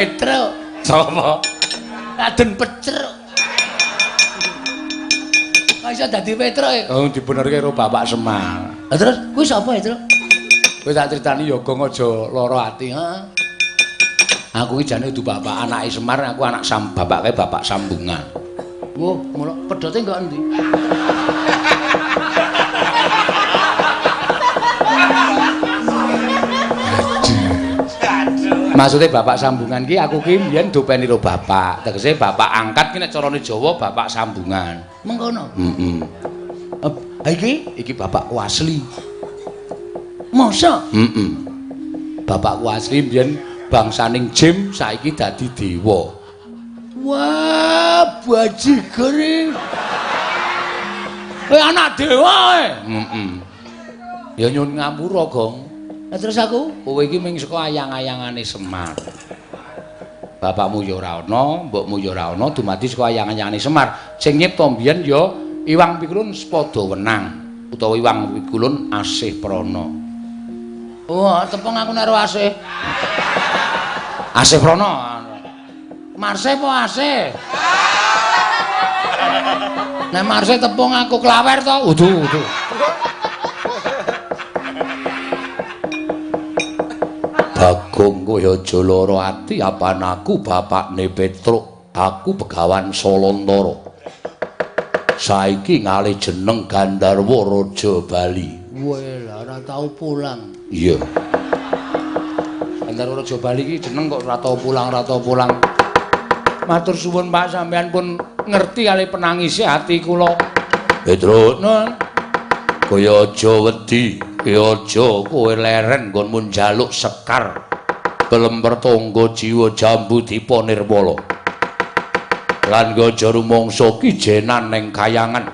Petruk. Sapa? Raden Petruk. Kok iso dadi Petruk? Oh, dibenerke karo Bapak Semar. Lah terus kuwi sapa ya, Truk? Kowe tak critani ya Gong aja lara ati. Heeh. Aku iki jane dudu bapak anake Semar, aku anak bapake Bapak Sambungan. Wo, mulo pedote kok endi? Maksudnya Bapak Sambungan ki aku ki mbiyen dopeni karo bapak. Tegese bapak angkat ki nek carane Jawa Bapak Sambungan. Mengkono. Heeh. Iki bapakku asli. masa? Heeh. Bapakku asli mbiyen bangsaning jim saiki dadi dewa. Wah, bajigur iki. Anak dewa kowe. Heeh. Ya nyun ngapura, Gong. Lah terus aku, Kowe iki mung saka ayang-ayangane Semar. Bapakmu ya ora ana, mbokmu ya ora ana, dumadi saka ayang-ayangane Semar. Sing nyipta mbiyen ya Iwang Pikulun Spada Wenang utawa Iwang Pikulun Asih Prana. wah, tepung aku karo Asih. Asih Prana. Marse apa Asih? Nek Marse tepung aku klawer to. Udu. Bagong kowe aja lara ati apan aku bapakne Petruk. Aku Begawan Salantara. Saiki ngalih jeneng Gandharwa Raja Bali. Weh, lah ora tau pulang. Iya. Gandharwa Raja Bali iki jeneng kok ora tau pulang. Matur suwun Pak sampean pun ngerti kali penangise ati kula. Petruk, Nun, kaya aja wedi, kaya aja kowe leren nggonmu njaluk sekar. Belemper tangga jiwa jambu dipa nirwala. Lan aja rumangsa kijenan ning kayangan.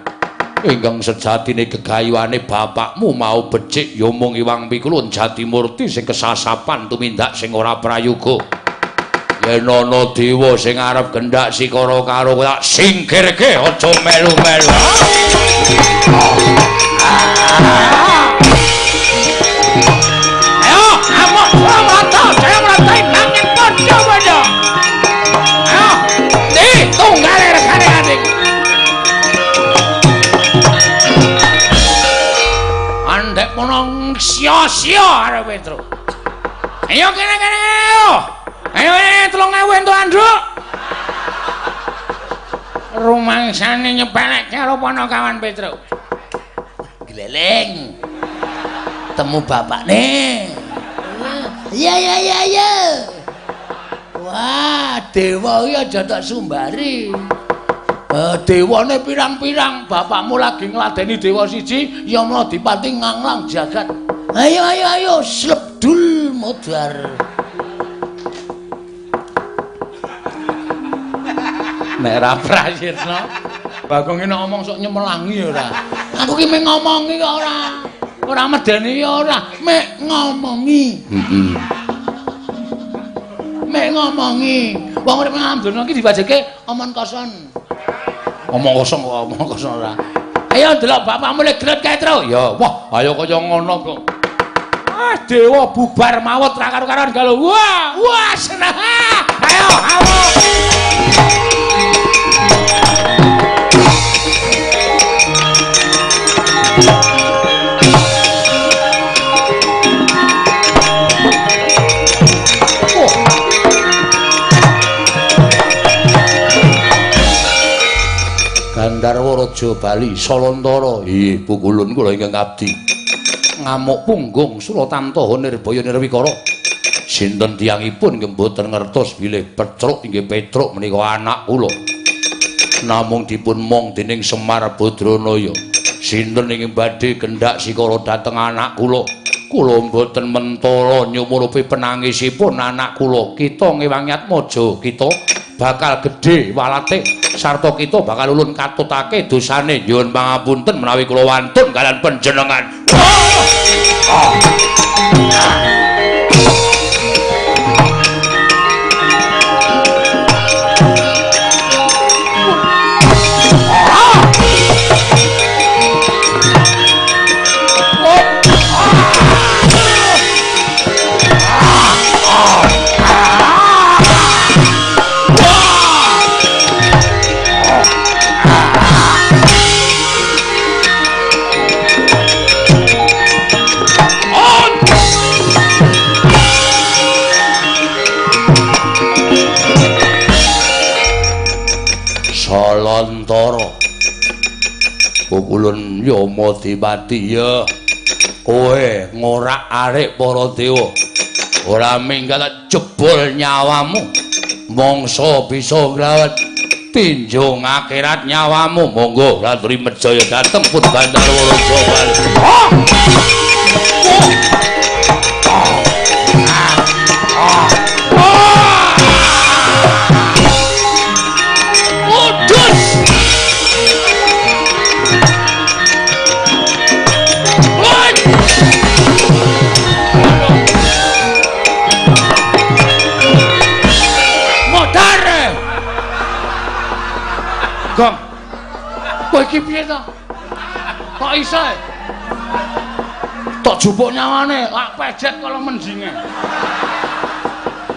Ingkang sejatine gegayuhane bapakmu mau becik ya mung Iwang Pikulun Jatimurti sing kesasapan tumindak sing ora prayoga. Yen ana dewa sing arep gendhak sikara karo kowe tak singkirke aja melu-melu. Ayo, amuk rata, saya meratai nanging padha-padha. Ayo, di tunggal regane adik. Andek menong sia-sia arep Petruk. Ayo kene ayo. Ayo 3.000 entuk anduk. Rumangsane nyepelek karo Panakawan Petruk. Gleleng. Temu bapakne. iya. Wah, dewa iki aja tak sumbari. Dewane pirang-pirang, bapakmu lagi ngladeni dewa siji, ya mula dipati nganglang jagat. Ayo, slebdul modar. Nek ra prayitna, Bagong iki nek ngomong sok nyemelangi ora. Aku ki mek ngomongi kok ora. Ora medeni ya ora, mek ngomongi. Heeh. Mek ngomongi. Wong urip nang donya iki diwajibke omong kosong. Omong kosong ora. Ayo ndelok bapakmu lek gret kae terus. Ya, wah, ayo kaya ngono kok. Ah, dewa bubar mawut ra karo-karoan galuh. Wah, seneng. Ayo, Gandharwa Raja Bali Salantara. Nggih, pukulun kula ingkang abdi. Ngamuk punggung Suratantaha Nirbaya Nirwikara. Sinten tiyangipun nggih mboten ngertos bilih Petruk inggih Petruk menika anak kula. Namung dipun mong dening Semar Badranaya. Sinten ingkang badhe gendhak sikara dhateng anak kula. Kula mboten mentala nyumurupi penangisipun anak kula. Kita ngewang Yatmaja, kita bakal gedhe walate sarta kita bakal ulun katutake dosane. Nyuwun pangapunten menawi kula wantun kalian panjenengan. Salantara. Pukulun Yamadipati ya. Kowe ngorak-arik para dewa. Ora minggat jebol nyawamu. Mangsa bisa ngrawat tinjung akhirat nyawamu. Monggo Ratri Mejaya dateng pun Bandarwara Jabali. Gong, kowe iki piye to? Kok iso? Tok jupuk nyawane, lak pejet kala mendinge.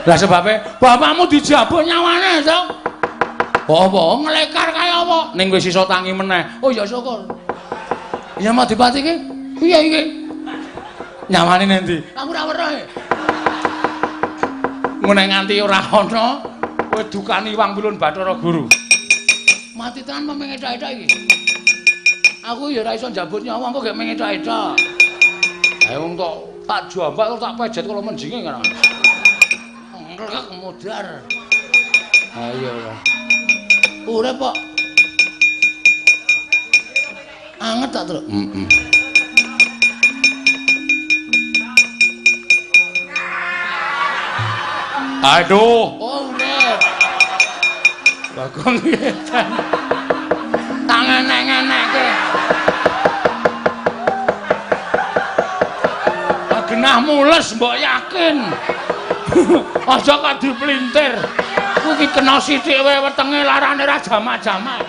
Lah sebabe bapakmu dijabuk nyawane, to? Apa nglekar kaya apa? Ning wis iso tangi meneh. Oh ya syukur. Ya Madipati iki piye iki? Nyawane nendi? Aku ora weruh. Ngene nganti ora ana kowe dukani Wang Wulun Bathara Guru. Mati tenan mengecak-ecak iki. Aku ya ora iso njabut nyawa kok gek mengecak-ecak. Ayo wong tak jambak tak pejet kala menjinge kan. Ngrek mudar. Ayo. Urip kok. Anget tak, Truk? Aduh. Oh, urip. Bagong ngetan. Tangan enek-enekke. Genah mules mbok yakin. Aja kok diplintir. Ku iki kena sithik wae wetenge larane ra jamak-jamak.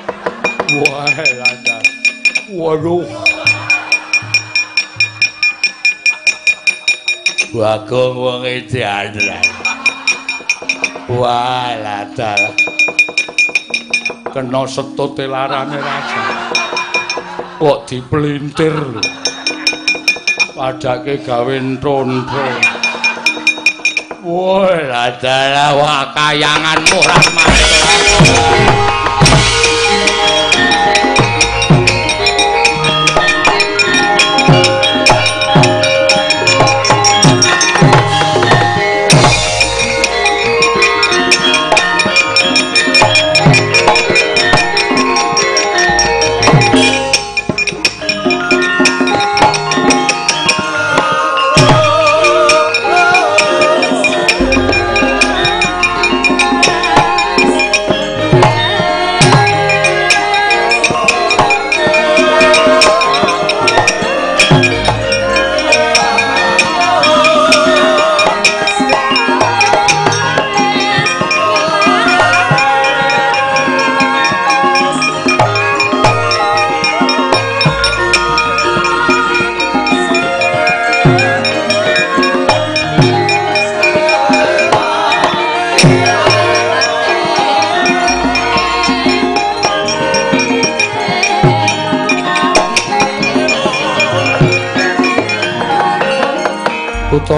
Wah, lancar. Waduh. Bagong wong edan. Wah, latar. Kena setute larane raja. Kok diplintir lho. Padake gawe ntrontro. Woi, adalah wakayanganmu Rahmat.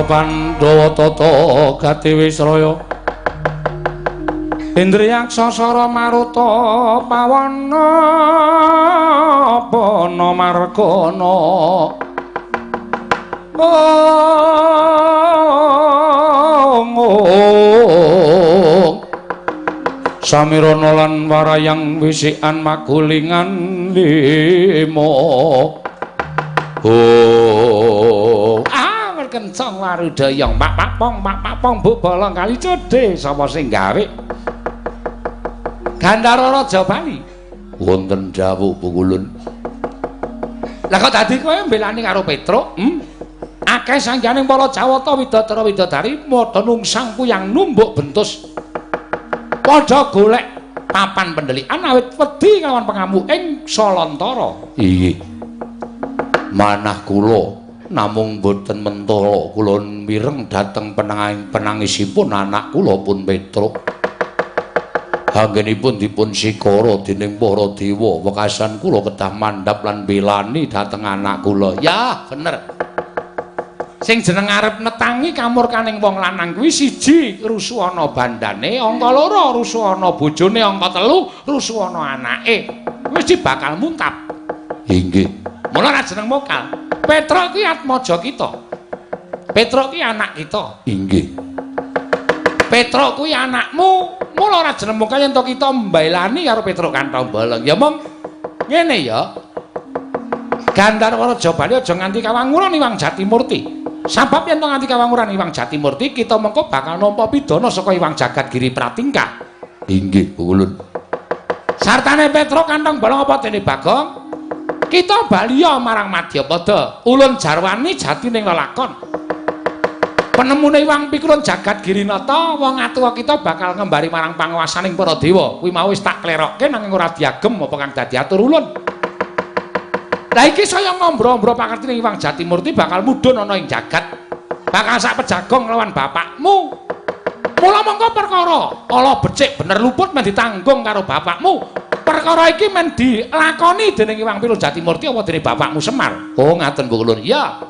Pandhawa tata gati Wisraya Indriyaksa Sara Maruta Pawana Pana Margana Samirana lan Warayang Wisikan Magulingan lima kencang warudayang mak pong bu bolong kali cedhe sapa sing gawe Gandara Raja Bali wonten dawuh Pukulun. Lah kok dadi kowe mbelani karo Petruk? Akeh sangganing para Jawata Widodara Widodari padha nungsang kuyang numbuk bentus padha golek papan pendelikan awit wedi kelawan pengamu ing Salantara. Iya. Manah kula namung boten mentala kula mireng dhateng penangisipun anak kula pun Petruk. Anggenipun dipun sikara dening para dewa wekasan kula kedah mandhap lan belani dhateng anak kula. Ya, bener. Sing jeneng arep netangi kamurkaning wong lanang kuwi siji rusuh ana bandane, angka loro rusuh ana bojone, angka telu rusuh ana anake. Mesti bakal muntap. Inggih. Mula ra jeneng mokal. Petruk kuwi atmaja kita. Petruk kuwi anak kita. Inggih. Petruk kuwi anakmu. Mula ora jeneng mokal yen to kita mbailani karo Petruk Kantong Bolong. Ya mong ngene ya. Gandharwa Rajabali aja nganti kawanguran Iwang Jatimurti. Sabab yen to nganti kawanguran Iwang Jatimurti, kita mengko bakal nampa pidana saka Iwang Jagadgiri Pratingkah. Inggih, Ulun. Sartane Petruk Kantong Bolong apa dene Bagong? Kita baliya marang Madyapada. Ulun jarwani jati ning lelakon. Penemune Iwang Pikulun Jagadgiri Nata, wong atuwa kita bakal ngembari marang panguwasaning para dewa. Kuwi mau wis tak klerokke nanging ora diagem apa kang dadi atur ulun. Lah iki saya ngombro-ombro pakartine Iwang Jatimurti bakal mudhun ana ing jagat. Bakal sak pejagong lawan bapakmu. Mula mongko perkara ala becik bener luput men ditanggung karo bapakmu. Perkara iki men dilakoni dening Iwang Pikulun Jatimurti apa dening bapakmu Semar? Oh, ngaten Bu Ulun. Iya.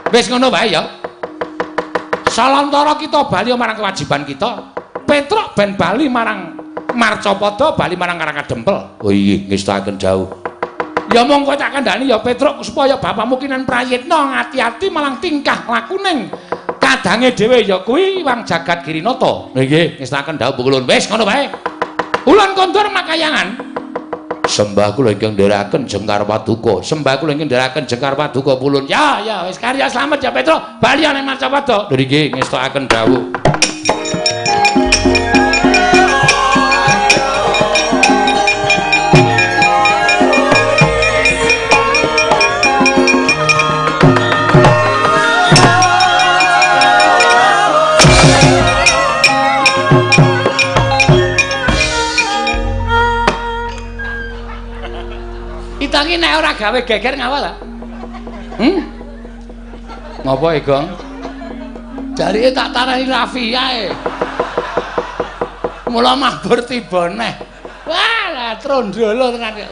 Wis ngono wae ya. Salantara kita bali marang kewajiban kita. Petruk ben bali marang Marcapada, bali marang Karangkadempel. Oh iya, ngestaken jauh. Ya mongko tak kandhani ya Petruk supaya bapakmu kinen prayitna ngati-ati malang tingkah lakuning kadange dhewe ya kuwi Iwang Jagadgiri Nata. Nggih, ngestaken dawuh Bu Ulun. Wis ngono wae. Ulun kondur makayangan. Sembah kula ingkang ndherekaken Jengkar Paduka. Sembah kula ingkang ndherekaken Jengkar Paduka Bu Ulun. Ya, wis karya slamet ya Petruk. Bali nang Marcapada. Nggih, ngestaken dawuh. Kita ki nek ora gawe geger ngawal ta? Ngapa e, Gong? Jarike tak tarani Raffi ae. Mula mabur tiba neh. Wah, trondolo tenan kok.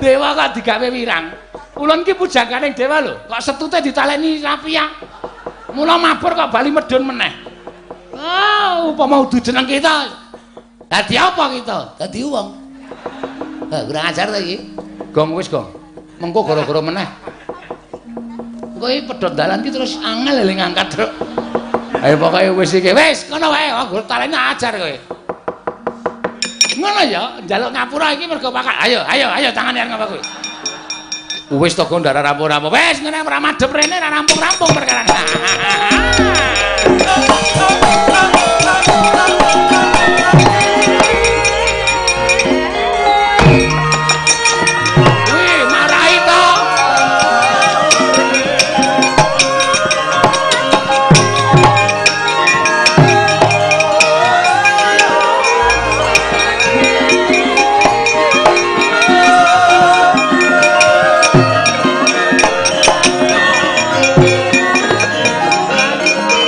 Dewa kok digawe wirang. Ulun ki pujangkaning dewa lho, kok setute ditaleni Raffi ya. Mula mabur kok bali medhun meneh. Ah, upama udu jeneng kita. Dadi apa kita? Dadi wong. Kurang ajar ta iki. Gong wis, Gong. Mengko gara-gara meneh. Kowe pedhot dalan ki terus angel lho ngangkat, Truk. Ayo pokoke wis iki. Wis, ngono wae. Aku taleni ajar kowe. Ngono ya, njaluk ngapura iki mergo pakat. Ayo tangane arep ngapa kowe. Wis to Gong ndara rampung-rampung. Wis ngene ora madhep rene ora rampung-rampung perkara.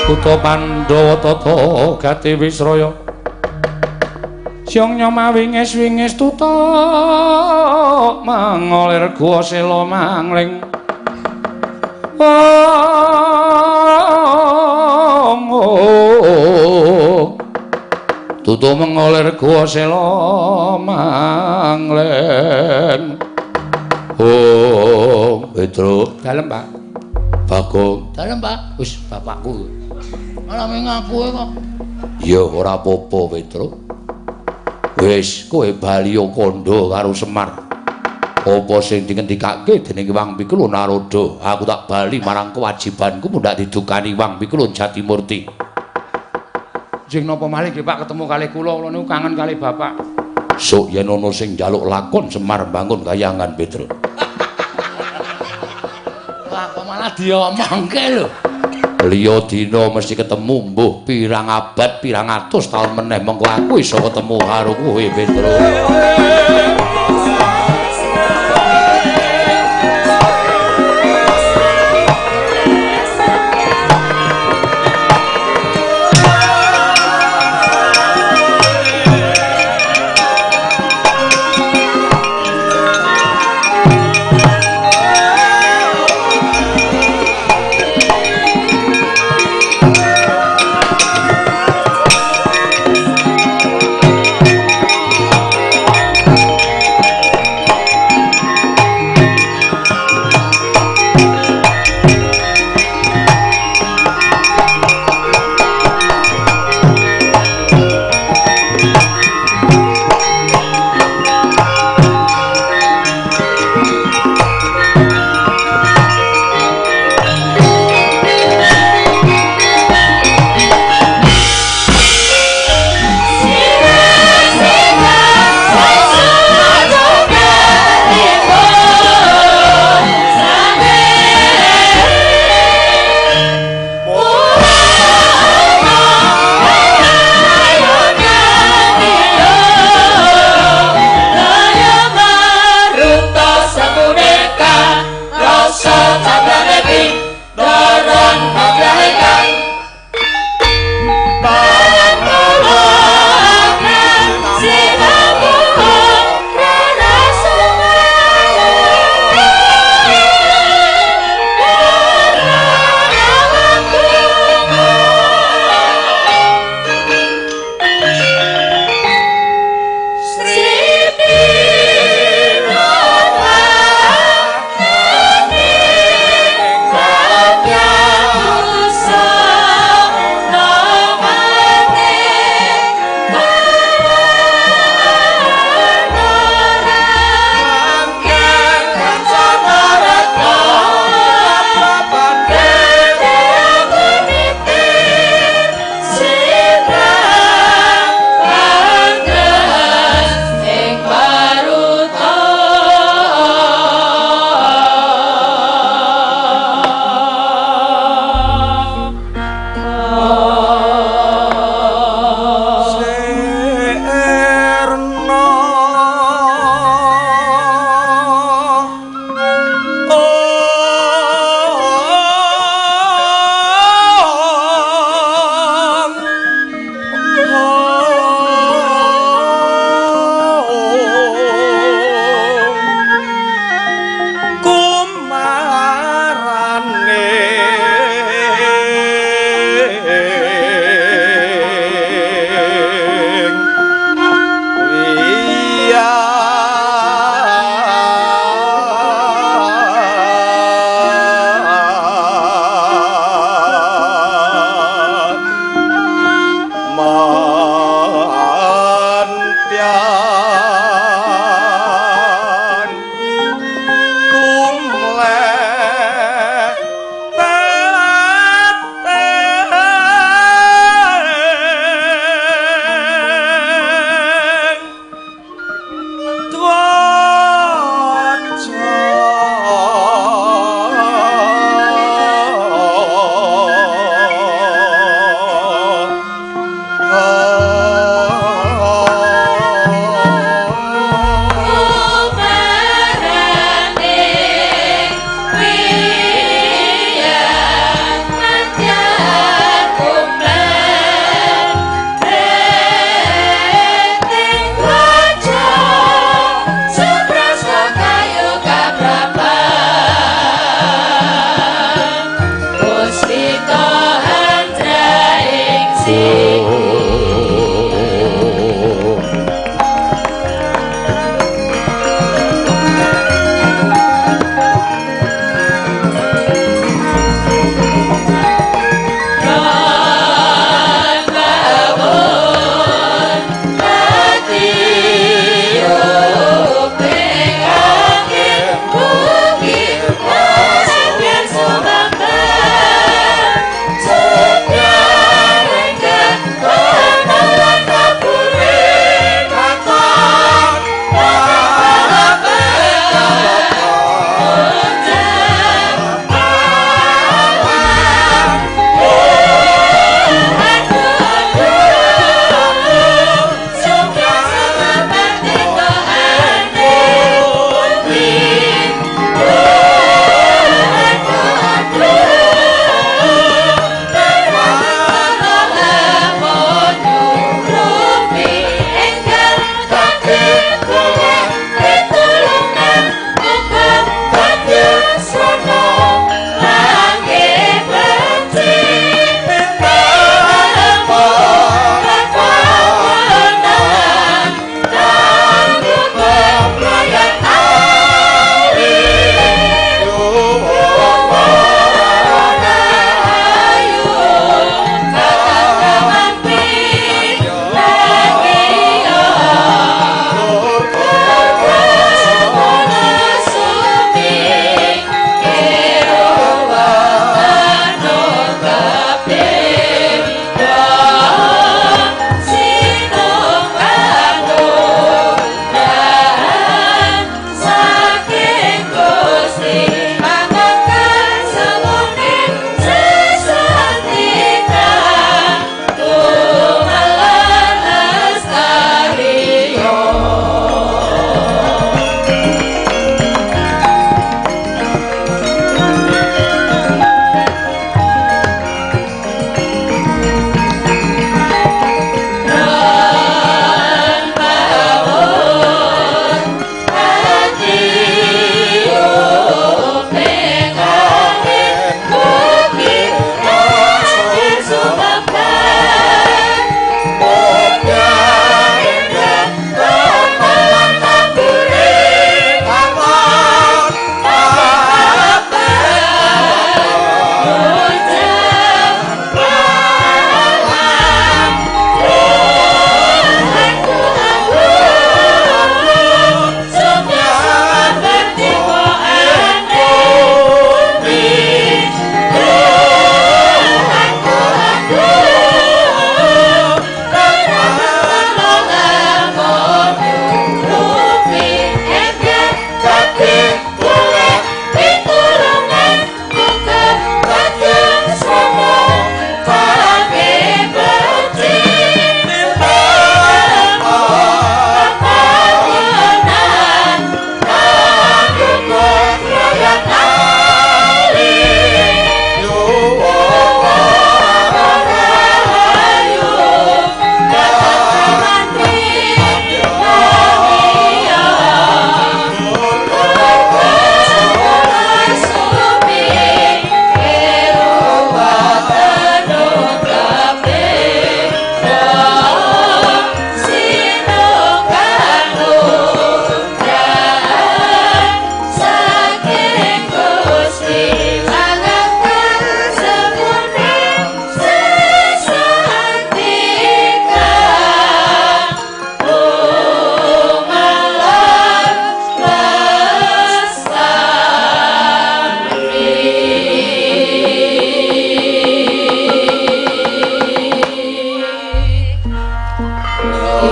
Kuto Pandhawa tata gati Wisraya Siang nyama wingis-wingis tuta mangolir gua sela mangling tutu mengolir gua sela mangling Petruk dalem Pak Bagong dalem Pak wis bapakku malah ngaku kok ya ora apa-apa Petruk wis kowe bali kandha karo Semar apa sing dingendikake dening Iwang Pikulun Naroda aku tak bali marang kewajibanku mundak didukani Iwang Pikulun Jatimurti jeng napa malih nggih Pak ketemu kalih kula niku kangen kalih bapak sok yen ana sing njaluk lakon Semar bangun kayangan Petruk wah kok malah diomongke lho liya dina mesti ketemu mbuh pirang abad pirang atus taun meneh mengko aku iso ketemu karo kowe Petruk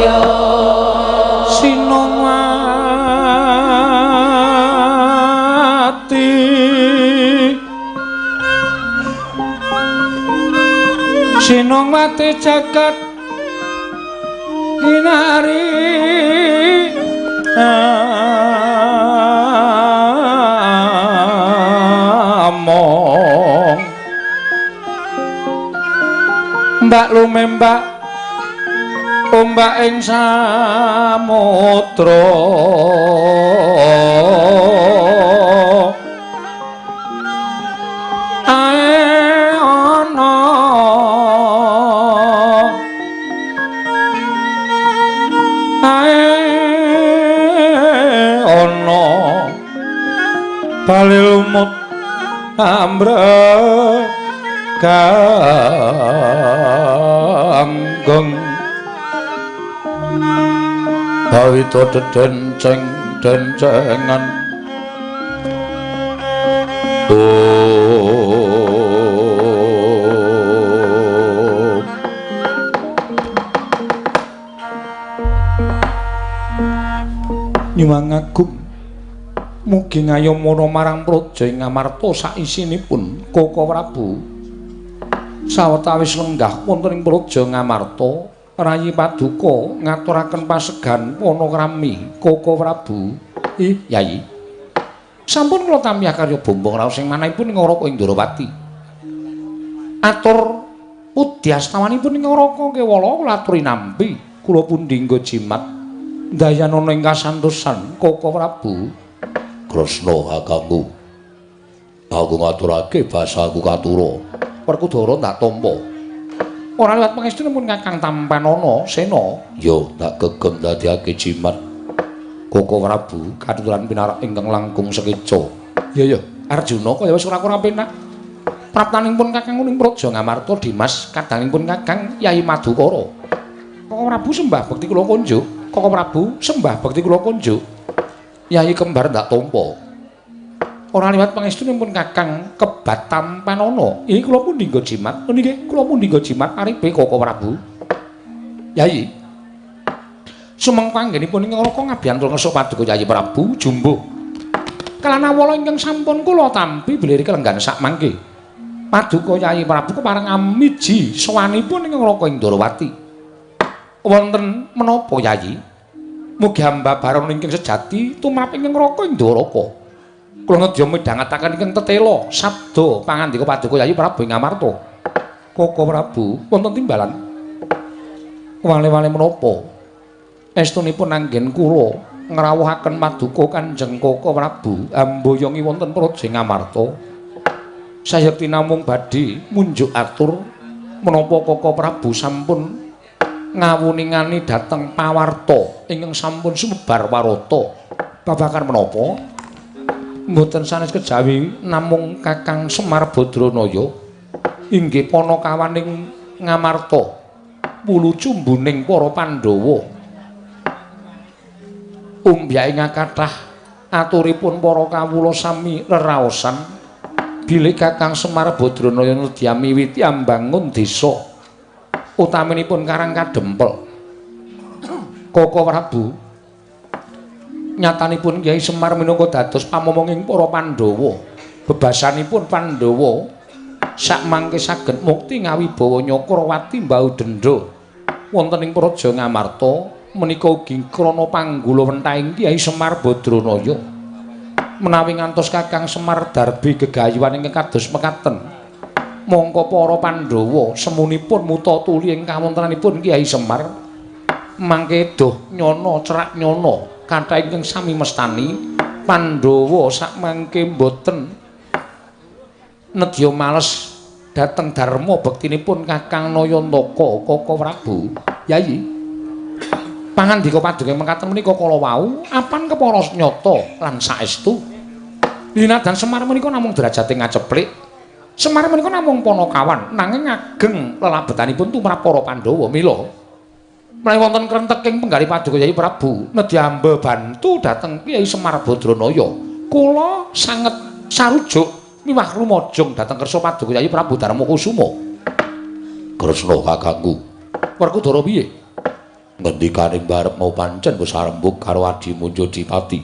ayo Sinongwati Sinongwati jagat hinari among mbak lumembak ombak ing samudra ae ana bali lumut ambraganggeng bawita denceng dencengan Nyuwun Agung mugi ngayomana marang praja ing Ngamarta saisinipun Koko Prabu sawetawis lenggah wonten ing praja Ngamarta Rayi Paduka ngaturaken pasegan panakrami Koko Prabu. Yayi. Sampun kula tampi karya bombong raos sing manahipun ing Ngaraka Indrawati. Atur pudyastawanipun ing Ngaraka Kewala kula aturi nampi kula pundi nggo jimat dayanana ing kasantosan Koko Prabu. Kresna kakangku. Aku ngaturake basaku katura. Werkudara tak tampa. Ora liwat pangestune pun Kakang Tampanana Sena. Yo tak gegem dadiake jimat Koko Prabu katuturan pinarak ingkang langkung sekeca. Ya Arjuna kaya wis ora-ora penak. Praptanipun Kakang ing Praja Ngamarta Dimas kadangipun Kakang Yayi Madukara. Koko Prabu sembah bekti kula kunjuk. Koko Prabu sembah bekti kula kunjuk. Yayi kembar ndak tampa. Ora liwat pangestunipun Kakang Kebat Tampanana. Iki kula pundi nggo jimat? Nggih, kula pundi nggo jimat aripe Koko Prabu. Yayi. Sumeng panggenipun ing Ngaraka ngabiyantul ngesuk paduka Yayi Prabu jumbuh. Kalanawala ingkang sampun kula tampi bilih kelenggan sak mangke. Paduka Yayi Prabu kepareng amiji sowanipun ing Ngaraka Indrawati. Wonten menapa Yayi? Mugi hamba baron ingkang sejati tumrap ing Ngaraka Indrawata. Kula nedya midhangetaken ingkang tetela sabda pangandika paduka Yayi Prabu ing Ngamarta. Koko Prabu wonten timbalan. Wale-wale menapa? Estunipun anggen kula ngrawuhaken paduka Kanjeng Koko Prabu amboyongi wonten praja Ngamarta. Sayekti namung badhe munjuk atur menapa Koko Prabu sampun ngawuningani dhateng pawarta ingkang sampun sumebar warata. Babagan menapa? Mboten sanes kejawi namung Kakang Semar Badranaya inggih panakawaning Ngamarta wulu cumbuning para Pandhawa umbyaing kathah aturipun para kawula sami reraosan bilih Kakang Semar Badranaya nedya miwiti ambangun desa utaminipun Karang Kadempel. Koko Prabu nyatanipun Kyai Semar minangka dados pamomonging para Pandhawa. Bebasanipun Pandhawa sak mangke saged mukti ngawibawa Nyakrawati mbau dendha wonten ing praja Ngamarta menika ugi krana panggula wentahing Kyai Semar Badranaya. Menawi ngantos Kakang Semar darbi gegayuhan ingkang kados mekaten, mongko para Pandhawa semunipun muta tuli ing kawontenanipun Kyai Semar mangke doh nyono cerak nyono kathah ingkang sami mestani Pandhawa sakmangke boten nedya males dhateng dharma bektinipun Kakang Nayantaka Koko Prabu. Yayi pangandika paduka mekaten menika kala wau apan kepara nyata lan saestu linadan Semar menika namung derajate ngaceplik. Semar menika namung panakawan nanging ageng lelabetanipun tumrap para Pandhawa. Mila menawi wonten krenteking penggalih paduka Yayi Prabu nedya amba bantu dhateng Kyai Semar Badranaya, kula sanget sarujuk miwah rumajeng dhateng kersa paduka Yayi Prabu Darmakusuma. Kresna kakangku. Werkudara piye? Ngendikaning barep mau pancen wis arembug karo adimu Jodipati.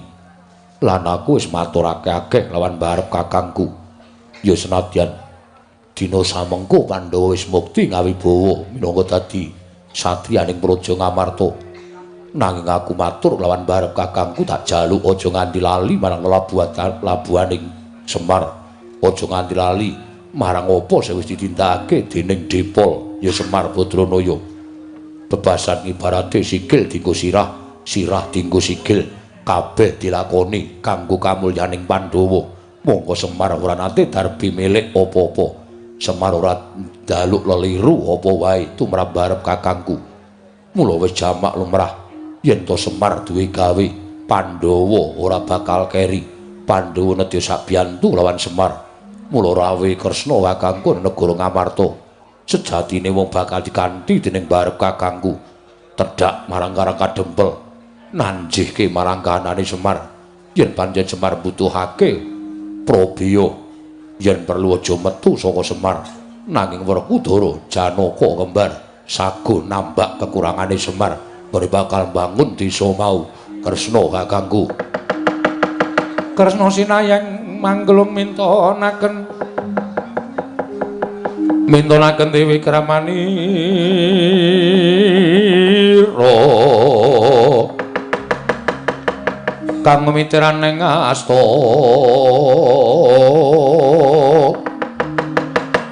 Lan aku wis maturake akeh lawan barep kakangku. Ya senadyan dina samengko Pandhawa wis mukti ngawibawa minangka dadi satriyaning praja Ngamarta. Nanging aku matur lawan barep kakangku tak jaluk aja nganti lali marang labuhaning Semar. Aja nganti lali marang apa sing wis ditindakake dening Depol ya Semar Badranaya. Bebasan ibarate sikil dienggo sirah, sirah dienggo sikil, kabeh dilakoni kanggo kamulyaning Pandhawa. Monggo Semar ora nate darbi milik apa-apa. Semar ora daluk leliru apa wae tumrap barep kakangku. Mula wis jamak lumrah yen to Semar duwe gawe, Pandhawa ora bakal keri. Pandhawa nedya sabiyantu lawan Semar. Mula rawe Kresna kakangku negara Ngamarta. Sejatine wong bakal dikanthi dening barep kakangku. Tedhak marang Karang Kadempel, nanjihke marang kahanane Semar. Yen pancen Semar butuhake Prabeya, yen perlu aja metu saka Semar. Nanging Werkudara Janaka kembar sago nambak kekurangane Semar. Bari bakal bangun desa mau. Kresna kakangku. Kresna sinayang manglung mintonaken Dewi Kramanira kang mitiraning asta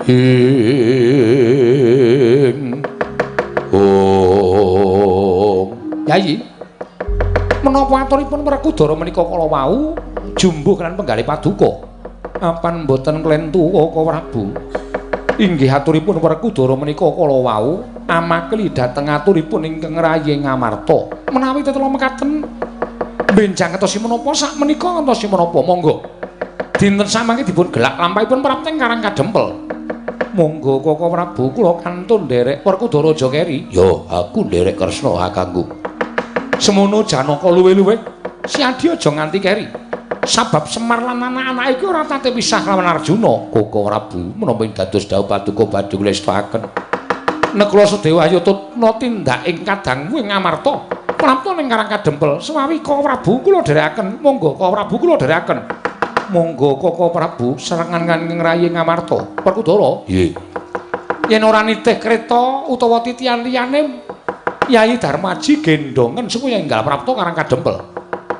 ing Yayi, menapa aturipun Werkudara menika kala wau jumbuh kan penggalih paduka apan boten klentu Kaka Prabu. Inggih aturipun Werkudara menika kala wau amakli dhateng aturipun ingkang rayi Ngamarta. Menawi tetela mekaten benjang ngentosi menapa sak menika ngentosi menapa monggo dinten samangke dipun gelak lampahipun prapteng Karang Kadempel. Monggo Kaka Prabu kula kantun nderek Werkudara aja keri. Yo aku nderek Kresna kakangku. Semono Janaka luwe-luwe siadi aja nganti keri. Sabab Semar lan anak-anak iki ora tate pisah lawan Arjuna. Kaka Prabu menapa dados dawuh paduka badhe nglestakaken Negara Sedewayutna tindak ing kadang ing Ngamarta prapta ning Karang Kadempel. Sumawi Kaka Prabu kula dherekaken. Monggo Kaka Prabu kula dherekaken. Monggo Kaka Prabu serangan kanging rayi Ngamarta. Werkudara. Nggih. Yen ora nitih kreta utawa titian liyane Yayi Darmaji gendongen supaya enggal prapta Karang Kadempel.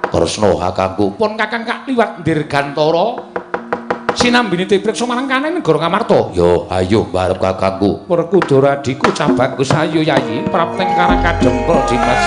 Kresna kakangku pun kakang kak liwat Dirgantara sinambine tipriksa marang kanen negara Ngamarta. Yo ayo barep kakangku. Werkudara adhiku cah bagus ayo Yayi prapteng Karang Kadempel Dimas.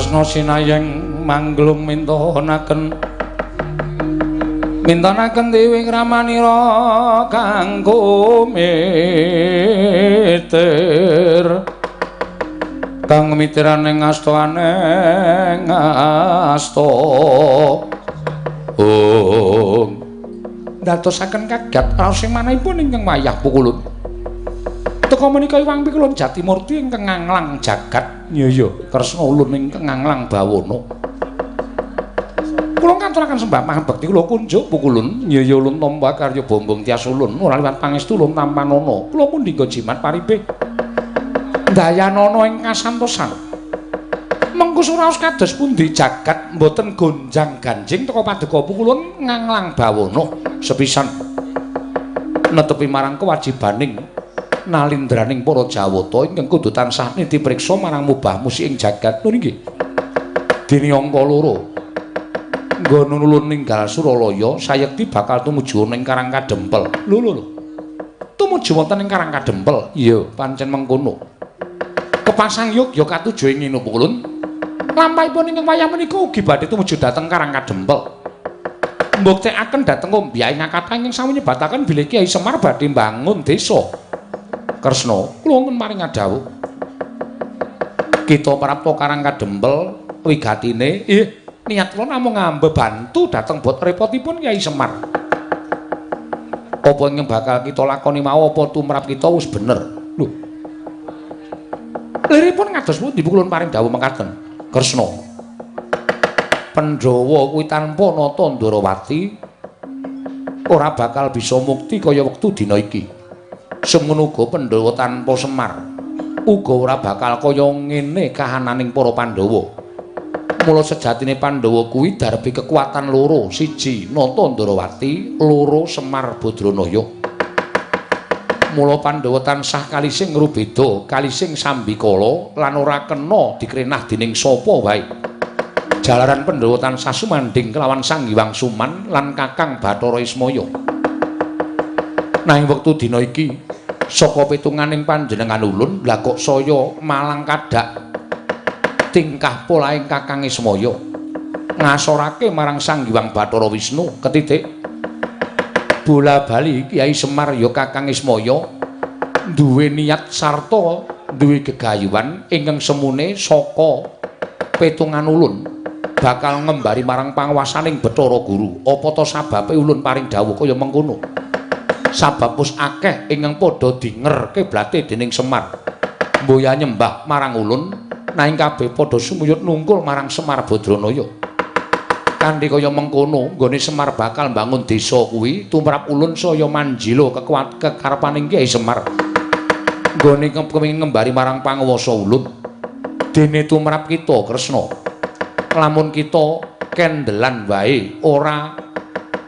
tresna sinayeng manglung mintonaken dewi ramanira kanggo mitir kang mitiraning astoaneng asto ndadosaken kagat raos sing manahipun ingkang wayah pukulun teka menika Iwang Pikulun Jatimurti ingkang nganglang jagat nyaya Kresna ulun ingkang nganglang bawana kula ngaturaken sembah pangabekti kula kunjuk pukulun nyaya ulun tampa karya bombong tias ulun ora liwat pangestu ulun tampanana kula pun dinggo jimat paribeh dayanana ing kasantosan mengko suraos kados pundi jagat mboten gonjang ganjing teka paduka pukulun nganglang bawana sepisan netepi marang kewajibaning nalindraning para Jawata ingkang kudu tansah nitipriksa marang mubah musik ing jagat nggih dene angka 2 nggon ulun ninggal Suralaya sayekti bakal tumuju ning Karang Kadempel lho tumuju wonten ing Karang Kadempel iya pancen mengkono kepasang Yogya katuju ing ngene pukulun lampahipun ingkang wayah menika ugi badhe tumuju dhateng Karang Kadempel mbuktekaken dhateng Kombyai Ngakata ingkang sami nyebataken bilih Kyai Semar badhe mbangun desa Kresna kula wonten maring dawuh kita prapta Karang Kadempel wigatine niat kula namung ngambe bantu dhateng bot repotipun Kyai Semar apa ingkang bakal kita lakoni mau apa tumrap kita wis bener lho liripun ngados pundi pukulun paring dawuh mekaten Kresna Pandhawa kuwi tanpa nata Ndarawati ora bakal bisa mukti kaya wektu dina iki semono uga Pandhawa tanpa Semar uga ora bakal kaya ngene kahananing para Pandhawa mula sejatine Pandhawa kuwi darbi kekuatan loro siji nata Ndarawati loro Semar Badranaya mula Pandhawa tansah kalising ngrubeda kalising sambikala lan ora kena dikrenah dening sapa wae jalaran Pandhawa tansah sumandhing kelawan Sang Hyang Suman lan Kakang Bathara Ismaya nanging wektu dina iki saka pitunganing panjenengan ulun lha kok saya malang kadhak tingkah polaing Kakang Ismaya ngasorake marang Sang Hyang Bathara Wisnu ketitik bola bali Kyai Semar ya Kakang Ismaya duwe niat sarta duwe gegayuhan ingkang semune saka petungan ulun bakal ngembari marang panguwasaning Bathara Guru apa to sababe ulun paring dawuh kaya mengkono sabab wis akeh ingkang padha dinger kiblate dening Semar mboya nyembah marang ulun nanging kabeh padha sumuyut nungkul marang Semar Badranaya kanthi kaya mengkono nggone Semar bakal mbangun desa kuwi tumrap ulun saya manjila kekarepaning Kyai Semar nggone kepengin ngembari marang panguwasa ulun dene tumrap kita Kresna lamun kita kendelan wae ora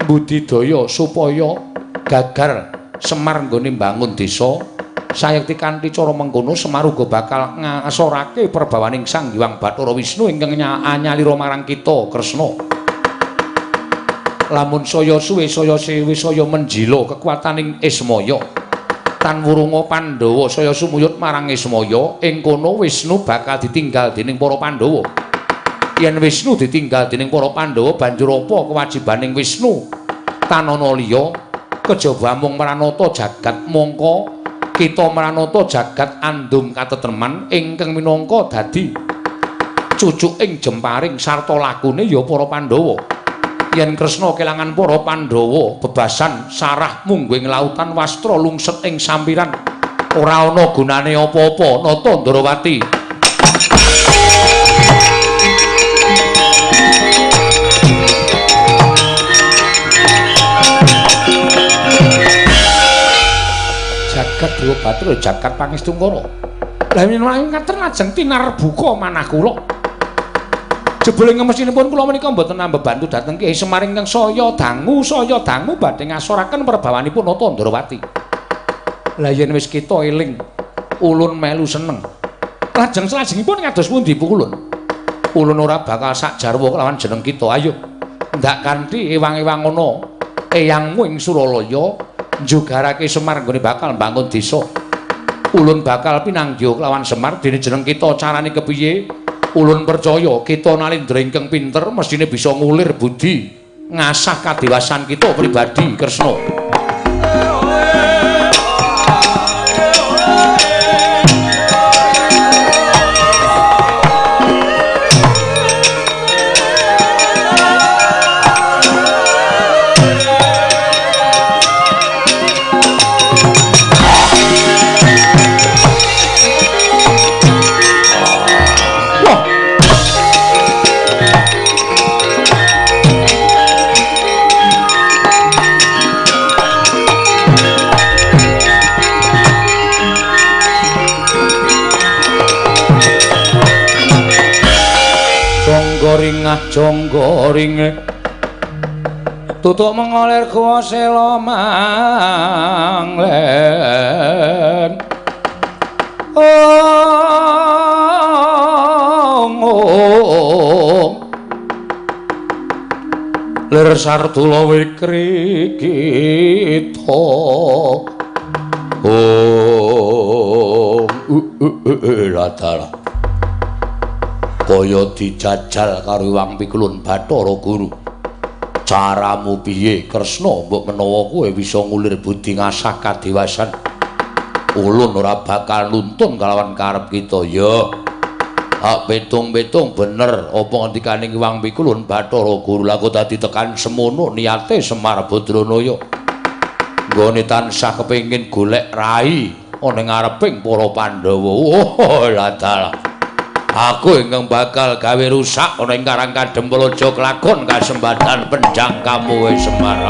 budidaya supaya gagar Semar nggone mbangun desa sayekti kanthi cara mengkono Semar uga bakal ngasorake perbawaning Sang Hyang Bathara Wisnu ingkang anyalira marang kita Kresna lamun saya suwe saya sewe saya menjila kekuataning Ismaya tan wurunga Pandhawa saya sumuyut marang Ismaya ing kono Wisnu bakal ditinggal dening para Pandhawa yen Wisnu ditinggal dening para Pandhawa banjur apa kewajibaning Wisnu tanana liya kejaba mung maranata jagat mongko kita maranata jagat andum katetreman ingkang minangka dadi cucuking jemparing sarta lakune ya para Pandhawa yen Kresna kelangan para Pandhawa bebasan sarah mungguing lautan wastra lungset ing sampiran ora ana gunane apa-apa nata Ndarawati jagat Dewa Bathara jagat Pangestungkara lha menawi ngaten lajeng tinarbuka manah kula jebule ngemesinipun kula menika mboten nambah bantu dhateng Kyai Semar ingkang saya dangu badhe ngasoraken perbawanipun nata Ndarawati lah yen wis kita eling ulun melu seneng lajeng salajengipun kados pundi pukulun ulun ora bakal sak jarwa kelawan jeneng kita ayo ndak kanthi ewang-ewang ngono eyangmu ing Suralaya njugarake Semar nggone bakal mbangun desa ulun bakal pinanggih kelawan Semar dene jeneng kita carane kepiye Ulun percaya kita nalindra ingkang pinter mestine bisa ngulir budi ngasah kadewasan kita pribadi Kresna. Jonggo ringe tutuk mengolir kuasela manglen lir sartula wikri kita latala kaya dijajal karo Wang Pikulun Bathara Guru. Caramu piye Kresna mbok menawa kowe bisa ngulir budi ngasah kadewasan? Ulun ora bakal nuntun kalawan karep kita ya. Hak betung-betung bener apa ngendikaning Wang Pikulun Bathara Guru lha kok dadi tekan semono niate Semar Badranaya. Nggone tansah kepengin golek rai ana ngareping para Pandhawa. Oh ladal. Aku ingkang bakal gawe rusak ana ing Karang Kadempul aja kelakon kasempatan penjang kamu Semar.